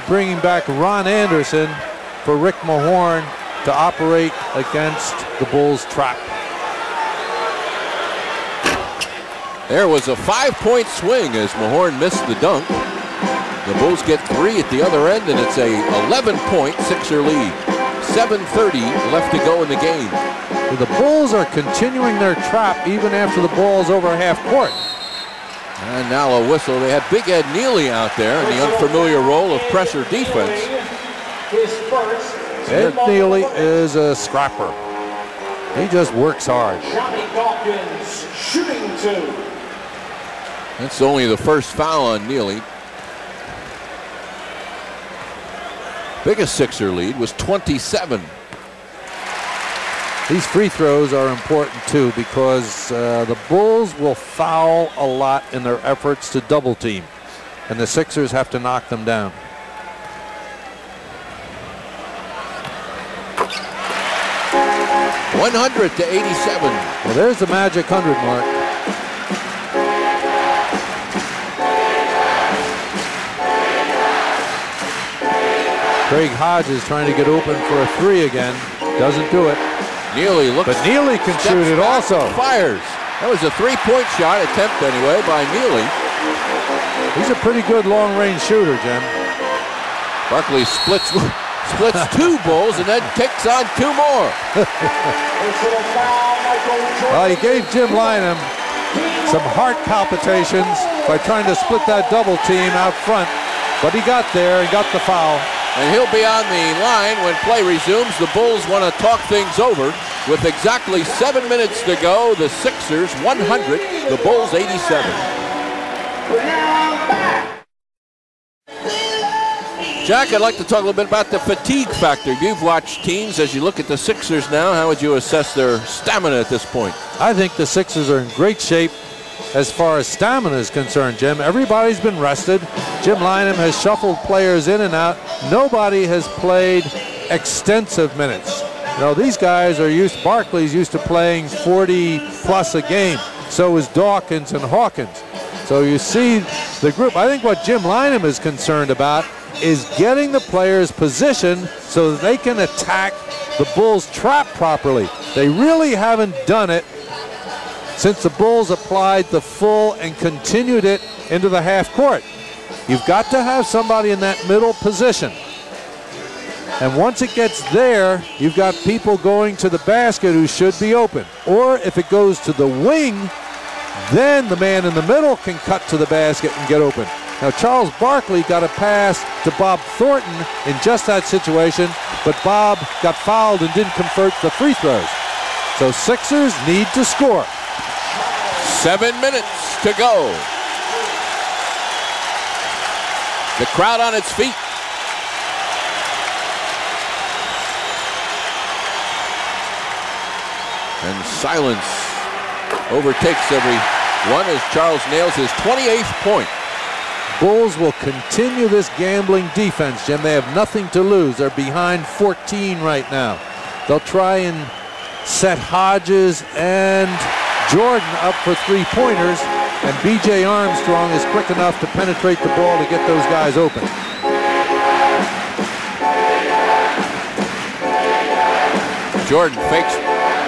bringing back Ron Anderson for Rick Mahorn to operate against the Bulls' trap. There was a 5-point swing as Mahorn missed the dunk. The Bulls get 3 at the other end, and it's a 11-point Sixer lead. 7:30 left to go in the game. The Bulls are continuing their trap even after the ball's over half court. And now a whistle. They had Big Ed Neely out there in the unfamiliar role of pressure defense. Ed Neely is a scrapper. He just works hard. That's only the first foul on Neely. Biggest Sixer lead was 27. These free throws are important too because the Bulls will foul a lot in their efforts to double team, and the Sixers have to knock them down. $100 to 87. Well, there's the magic 100 mark. Craig Hodges trying to get open for a 3 again. Doesn't do it. Neely looks. But Neely can shoot it also. Fires. That was a 3-point shot attempt anyway by Neely. He's a pretty good long-range shooter, Jim. Barkley splits 2 Bulls and then takes on 2 more. Well, he gave Jim Lynam some heart palpitations by trying to split that double team out front. But he got there and got the foul. And he'll be on the line when play resumes. The Bulls want to talk things over. With exactly 7 minutes to go, the Sixers 100, the Bulls 87. Jack, I'd like to talk a little bit about the fatigue factor. You've watched teams. As you look at the Sixers now, how would you assess their stamina at this point? I think the Sixers are in great shape as far as stamina is concerned, Jim. Everybody's been rested. Jim Lynam has shuffled players in and out. Nobody has played extensive minutes. You know, these guys are used, Barkley's used to playing 40 plus a game. So is Dawkins and Hawkins. So you see the group. I think what Jim Lynam is concerned about is getting the players positioned so that they can attack the Bulls' trap properly. They really haven't done it since the Bulls applied the full and continued it into the half court. You've got to have somebody in that middle position. And once it gets there, you've got people going to the basket who should be open. Or if it goes to the wing, then the man in the middle can cut to the basket and get open. Now, Charles Barkley got a pass to Bob Thornton in just that situation, but Bob got fouled and didn't convert the free throws. So Sixers need to score. 7 minutes to go. The crowd on its feet. And silence overtakes everyone as Charles nails his 28th point. Bulls will continue this gambling defense, Jim. They have nothing to lose. They're behind 14 right now. They'll try and set Hodges and Jordan up for 3-pointers, and B.J. Armstrong is quick enough to penetrate the ball to get those guys open. Jordan fakes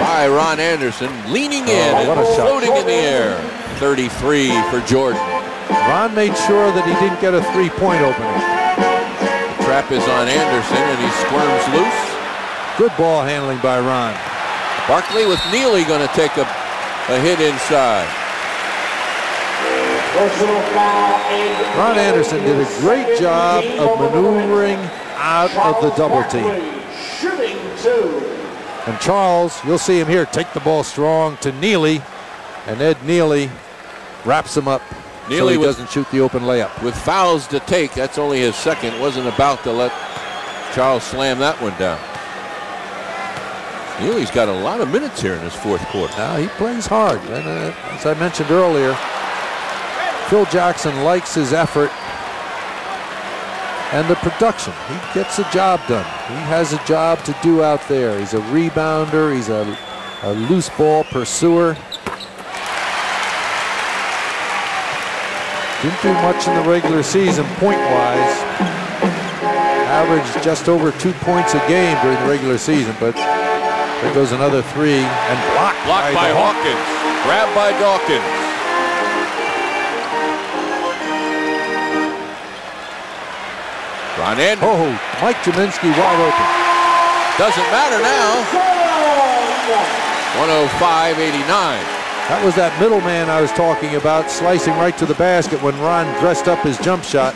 by Ron Anderson, leaning in and floating in the air. 33 for Jordan. Ron made sure that he didn't get a 3-point opening. The trap is on Anderson, and he squirms loose. Good ball handling by Ron. Barkley with Neely going to take a hit inside. Ron Anderson did a great job of maneuvering out of the double team. And Charles, you'll see him here, take the ball strong to Neely, and Ed Neely wraps him up so he doesn't shoot the open layup. With fouls to take, that's only his second. Wasn't about to let Charles slam that one down. Neely's got a lot of minutes here in his fourth quarter. Now he plays hard, and as I mentioned earlier, Phil Jackson likes his effort and the production. He gets the job done. He has a job to do out there. He's a rebounder. He's a loose ball pursuer. Didn't do much in the regular season point-wise. averaged just over 2 points a game during the regular season, but there goes another three, and blocked by Hawkins. Grabbed by Dawkins. Ron Anderson. Oh, Mike Jaminski wide open. Doesn't matter now. 105-89. That was that middleman I was talking about, slicing right to the basket when Ron dressed up his jump shot.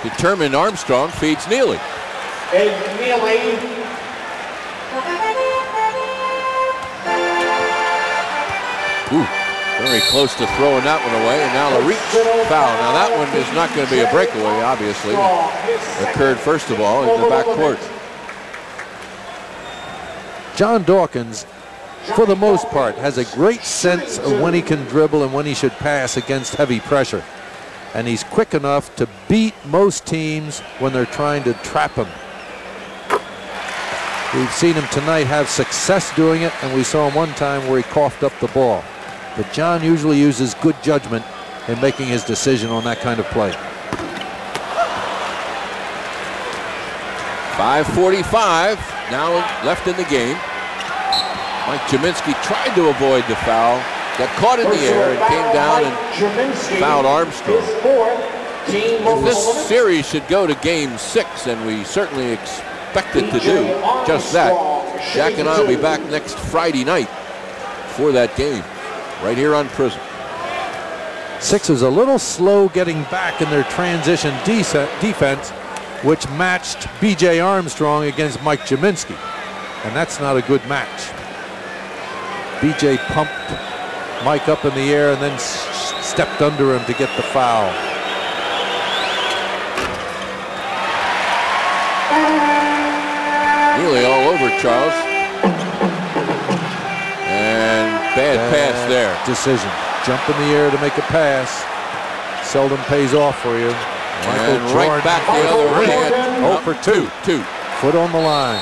Determined Armstrong feeds Neely. And Neely. Ooh, very close to throwing that one away, and now the reach foul. Now that one is not going to be a breakaway, obviously. It occurred first of all in the backcourt. John Dawkins, for the most part, has a great sense of when he can dribble and when he should pass against heavy pressure. And he's quick enough to beat most teams when they're trying to trap him. We've seen him tonight have success doing it, and we saw him one time where he coughed up the ball. But John usually uses good judgment in making his decision on that kind of play. 5:45 now left in the game. Mike Jaminski tried to avoid the foul, got caught in the air and came down and fouled Armstrong. If this series should go to game 6, and we certainly expect it to do just that, Jack and I will be back next Friday night for that game, right here on Prism. Sixers a little slow getting back in their transition defense, which matched B.J. Armstrong against Mike Jaminski, and that's not a good match. B.J. pumped Mike up in the air and then stepped under him to get the foul. Nearly all over Charles. And bad pass there. Decision. Jump in the air to make a pass. Seldom pays off for you. And right back the other way. 0 for 2. Foot on the line.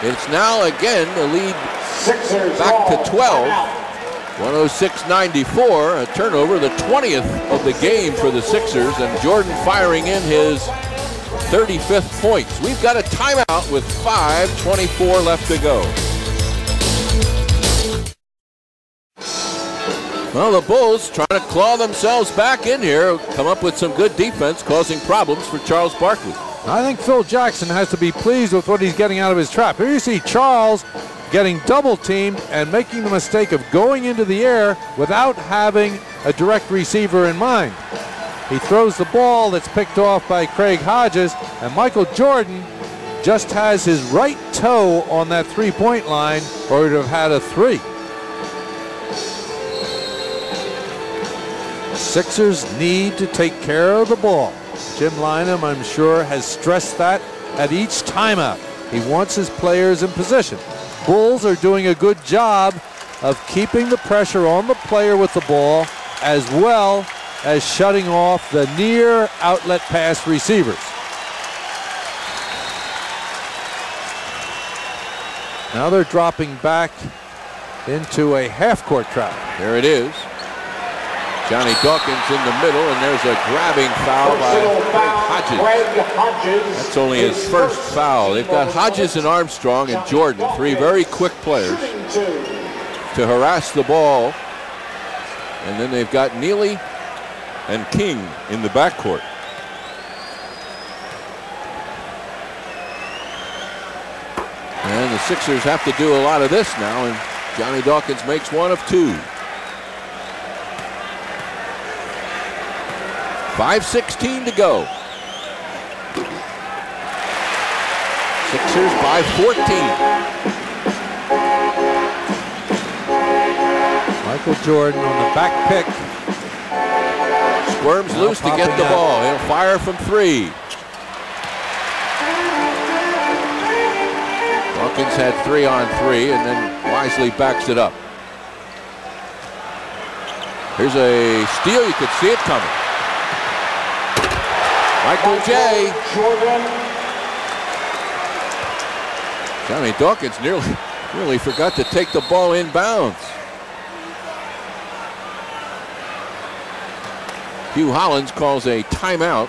It's now again the lead back to 12. 106-94, a turnover, the 20th of the game for the Sixers, and Jordan firing in his 35th points. We've got a timeout with 5:24 left to go. Well, the Bulls trying to claw themselves back in here, come up with some good defense, causing problems for Charles Barkley. I think Phil Jackson has to be pleased with what he's getting out of his trap. Here you see Charles getting double teamed and making the mistake of going into the air without having a direct receiver in mind. He throws the ball that's picked off by Craig Hodges, and Michael Jordan just has his right toe on that three-point line, or he would have had a three. Sixers need to take care of the ball. Jim Lynam, I'm sure, has stressed that at each timeout. He wants his players in position. Bulls are doing a good job of keeping the pressure on the player with the ball, as well as shutting off the near outlet pass receivers. Now they're dropping back into a half-court trap. There it is. Johnny Dawkins in the middle, and there's a grabbing foul by Hodges. That's only his first foul. They've got Hodges and Armstrong and Jordan, three very quick players, to harass the ball. And then they've got Neely and King in the backcourt. And the Sixers have to do a lot of this now, and Johnny Dawkins makes one of two. 5:16 to go. Sixers by 14. Michael Jordan on the back pick. Squirms now loose to get the ball. He'll fire from three. Dawkins had 3-on-3 and then wisely backs it up. Here's a steal. You could see it coming. Michael J. Johnny Dawkins nearly forgot to take the ball inbounds. Hugh Hollins calls a timeout